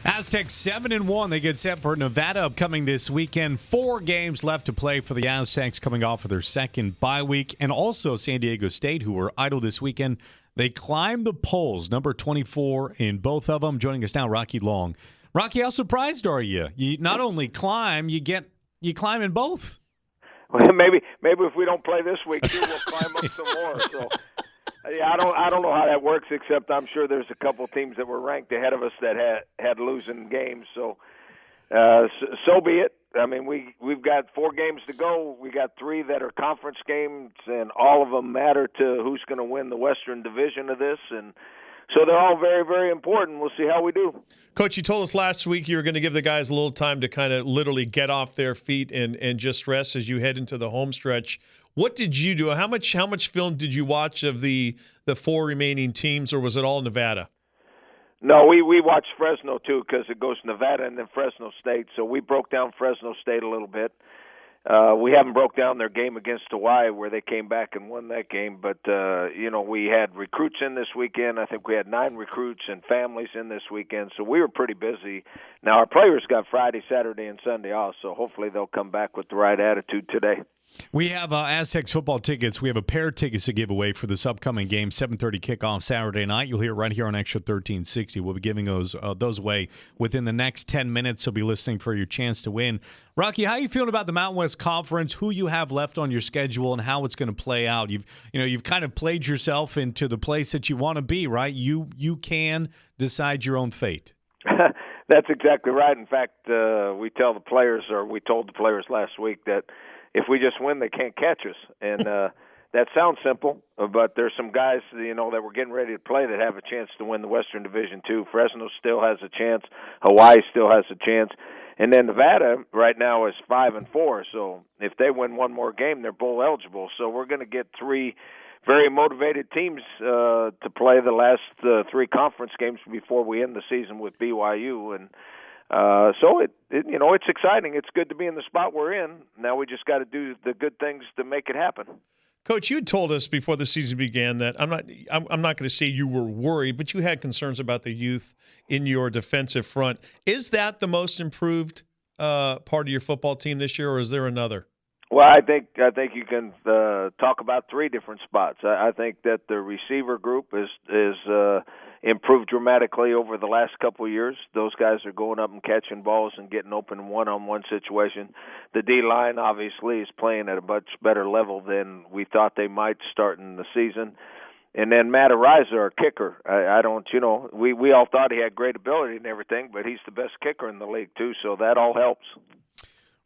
Aztecs 7-1. They get set for Nevada upcoming this weekend. 4 games left to play for the Aztecs coming off of their second bye week. And also San Diego State, who were idle this weekend. They climb the polls, number 24 in both of them. Joining us now, Rocky Long. Rocky, how surprised are you? You not only climb, you climb in both. Well, maybe if we don't play this week, too, we'll climb up some more. So, yeah, I don't know how that works. Except I'm sure there's a couple teams that were ranked ahead of us that had losing games. So be it. I mean, we've got 4 games to go. We got 3 that are conference games, and all of them matter to who's going to win the Western Division of this. And so they're all very, very important. We'll see how we do. Coach, you told us last week you were going to give the guys a little time to kind of literally get off their feet and just rest as you head into the home stretch. What did you do? How much film did you watch of the 4 remaining teams, or was it all Nevada? No, we watched Fresno, too, because it goes Nevada and then Fresno State. So we broke down Fresno State a little bit. We haven't broke down their game against Hawaii where they came back and won that game. But, we had recruits in this weekend. I think we had 9 recruits and families in this weekend. So we were pretty busy. Now, our players got Friday, Saturday, and Sunday off. So hopefully they'll come back with the right attitude today. We have Aztecs football tickets. We have a pair of tickets to give away for this upcoming game, 7:30 kickoff Saturday night. You'll hear it right here on Xtra 1360. We'll be giving those away within the next 10 minutes. So be listening for your chance to win. Rocky, how are you feeling about the Mountain West Conference, who you have left on your schedule, and how it's going to play out? You've kind of played yourself into the place that you want to be, right? You can decide your own fate. That's exactly right. In fact, we told the players last week that if we just win, they can't catch us. And that sounds simple, but there's some guys, that we're getting ready to play that have a chance to win the Western Division too. Fresno still has a chance. Hawaii still has a chance. And then Nevada right now is 5-4. So if they win one more game, they're bowl eligible. So we're going to get 3 very motivated teams to play the last 3 conference games before we end the season with BYU. And so it's exciting. It's good to be in the spot we're in. Now we just got to do the good things to make it happen. Coach, you had told us before the season began that I'm not going to say you were worried, but you had concerns about the youth in your defensive front. Is that the most improved part of your football team this year, or is there another? Well, I think you can talk about 3 different spots. I think that the receiver group is improved dramatically over the last couple of years. Those guys are going up and catching balls and getting open in one-on-one situation. The D-line obviously is playing at a much better level than we thought they might starting the season. And then Matt Ariza, our kicker. We all thought he had great ability and everything, but he's the best kicker in the league too, so that all helps.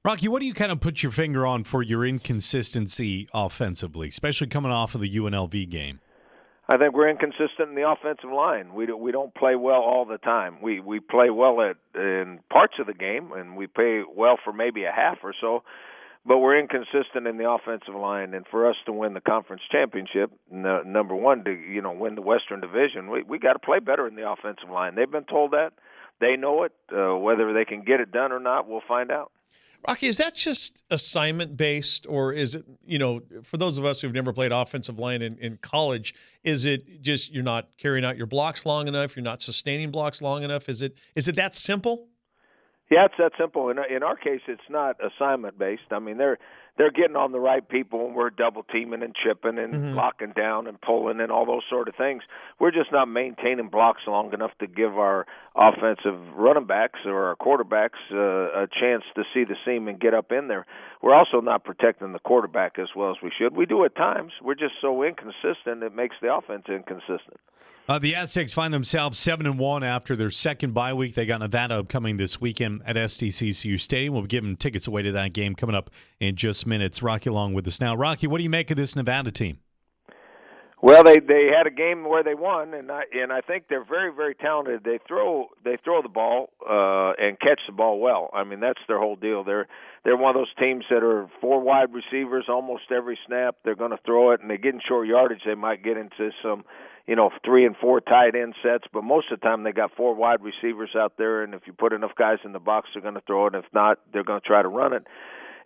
Rocky, what do you kind of put your finger on for your inconsistency offensively, especially coming off of the UNLV game? I think we're inconsistent in the offensive line. We don't play well all the time. We play well in parts of the game, and we play well for maybe a half or so, but we're inconsistent in the offensive line. And for us to win the conference championship, number one, to win the Western Division, we got to play better in the offensive line. They've been told that. They know it. Whether they can get it done or not, we'll find out. Rocky, is that just assignment-based, or is it, for those of us who've never played offensive line in college, is it just you're not carrying out your blocks long enough, you're not sustaining blocks long enough? Is it that simple? Yeah, it's that simple. In our case, it's not assignment-based. I mean, they're getting on the right people, and we're double-teaming and chipping and locking down and pulling and all those sort of things. We're just not maintaining blocks long enough to give our offensive running backs or our quarterbacks a chance to see the seam and get up in there. We're also not protecting the quarterback as well as we should. We do at times. We're just so inconsistent, it makes the offense inconsistent. The Aztecs find themselves 7-1 after their second bye week. They got Nevada upcoming this weekend at Sdsu Stadium. We'll be giving tickets away to that game coming up in just minutes. Rocky along with us now. Rocky, what do you make of this Nevada team? Well, they had a game where they won, and I think they're very, very talented. They throw the ball and catch the ball well. I mean, that's their whole deal. They're one of those teams that are 4 wide receivers almost every snap. They're going to throw it, and they get in short yardage. They might get into some 3 and 4 tight end sets, but most of the time they got 4 wide receivers out there, and if you put enough guys in the box, they're going to throw it. If not, they're going to try to run it.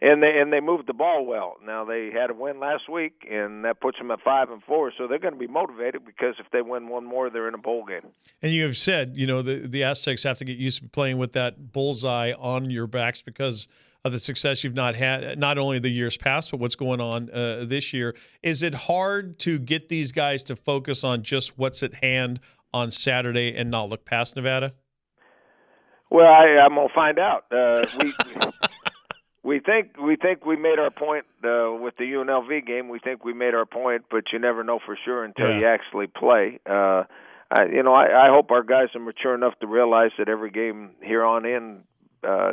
and they moved the ball well. Now they had a win last week, and that puts them at 5-4. So they're going to be motivated because if they win one more, they're in a bowl game. And you have said, the Aztecs have to get used to playing with that bullseye on your backs because of the success you've not had, not only the years past, but what's going on this year. Is it hard to get these guys to focus on just what's at hand on Saturday and not look past Nevada? Well, I'm gonna find out. We think we made our point with the UNLV game. We think we made our point, but you never know for sure until you actually play. I hope our guys are mature enough to realize that every game here on in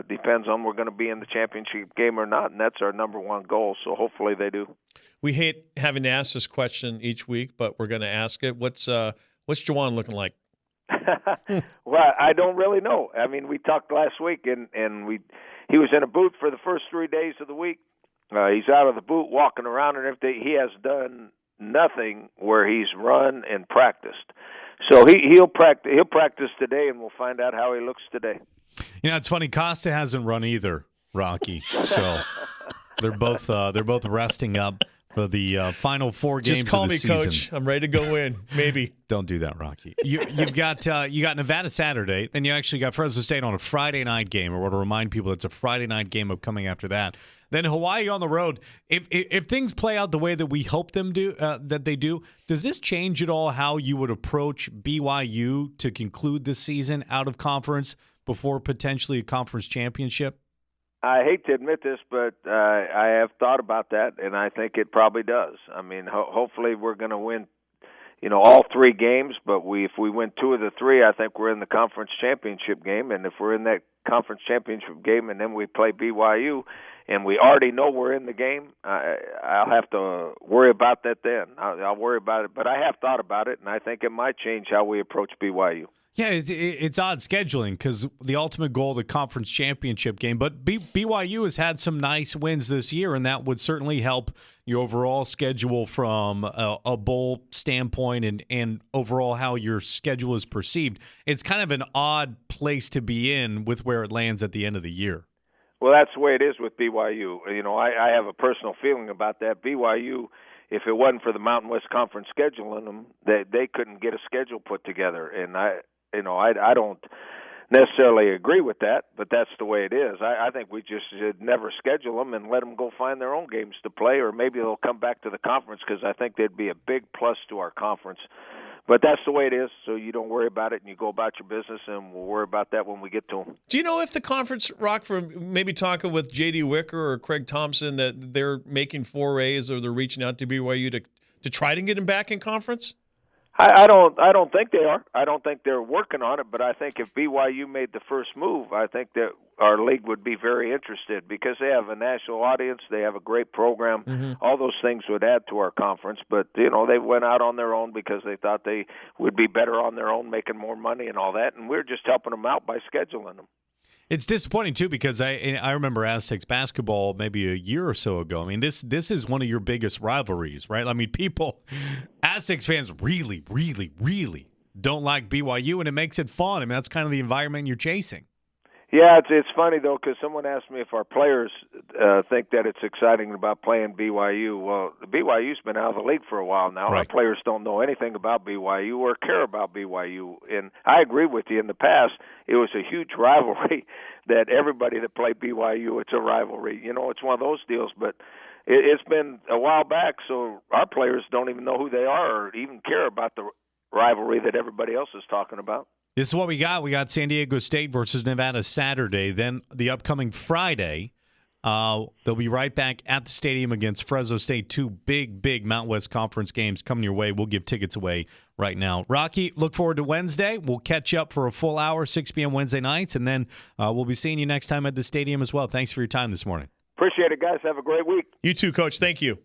depends on we're going to be in the championship game or not, and that's our number one goal. So hopefully they do. We hate having to ask this question each week, but we're going to ask it. What's Juwan looking like? Well, I don't really know. I mean, we talked last week, and he was in a boot for the first 3 days of the week. He's out of the boot, walking around and everything. He has done nothing where he's run and practiced. So he'll practice today, and we'll find out how he looks today. It's funny. Costa hasn't run either, Rocky. So they're both resting up for the final 4 games of the season. Just call me, Coach. I'm ready to go in. Maybe. Don't do that, Rocky. You've got Nevada Saturday, then you actually got Fresno State on a Friday night game. I want to remind people it's a Friday night game upcoming after that. Then Hawaii on the road. If things play out the way that we hope them that they do, does this change at all how you would approach BYU to conclude the season out of conference before potentially a conference championship? I hate to admit this, but I have thought about that, and I think it probably does. I mean, hopefully we're going to win, all 3 games. But if we win 2 of the 3, I think we're in the conference championship game. And if we're in that conference championship game, and then we play BYU, and we already know we're in the game, I'll have to worry about that then. I'll worry about it, but I have thought about it, and I think it might change how we approach BYU. Yeah, it's odd scheduling because the ultimate goal of the conference championship game. But BYU has had some nice wins this year, and that would certainly help your overall schedule from a bowl standpoint and overall how your schedule is perceived. It's kind of an odd place to be in with where it lands at the end of the year. Well, that's the way it is with BYU. I have a personal feeling about that. BYU, if it wasn't for the Mountain West Conference scheduling them, they couldn't get a schedule put together. And I don't necessarily agree with that, but that's the way it is. I think we just should never schedule them and let them go find their own games to play, or maybe they'll come back to the conference because I think they'd be a big plus to our conference. But that's the way it is, so you don't worry about it and you go about your business, and we'll worry about that when we get to them. Do you know if the conference, Rock, from maybe talking with J.D. Wicker or Craig Thompson, that they're making forays or they're reaching out to BYU to try to get them back in conference? I don't think they are. I don't think they're working on it, but I think if BYU made the first move, I think that our league would be very interested because they have a national audience, they have a great program. Mm-hmm. All those things would add to our conference, but they went out on their own because they thought they would be better on their own, making more money and all that, and we're just helping them out by scheduling them. It's disappointing, too, because I remember Aztecs basketball maybe a year or so ago. I mean, this is one of your biggest rivalries, right? I mean, Aztecs fans really, really, really don't like BYU, and it makes it fun. I mean, that's kind of the environment you're chasing. Yeah, it's funny, though, because someone asked me if our players think that it's exciting about playing BYU. Well, the BYU's been out of the league for a while now. Right. Our players don't know anything about BYU or care about BYU. And I agree with you. In the past, it was a huge rivalry that everybody that played BYU, it's a rivalry. It's one of those deals. But it's been a while back, so our players don't even know who they are or even care about the rivalry that everybody else is talking about. This is what we got. We got San Diego State versus Nevada Saturday. Then the upcoming Friday, they'll be right back at the stadium against Fresno State. 2 big Mountain West Conference games coming your way. We'll give tickets away right now. Rocky, look forward to Wednesday. We'll catch up for a full hour, 6 p.m. Wednesday nights, and then we'll be seeing you next time at the stadium as well. Thanks for your time this morning. Appreciate it, guys. Have a great week. You too, Coach. Thank you.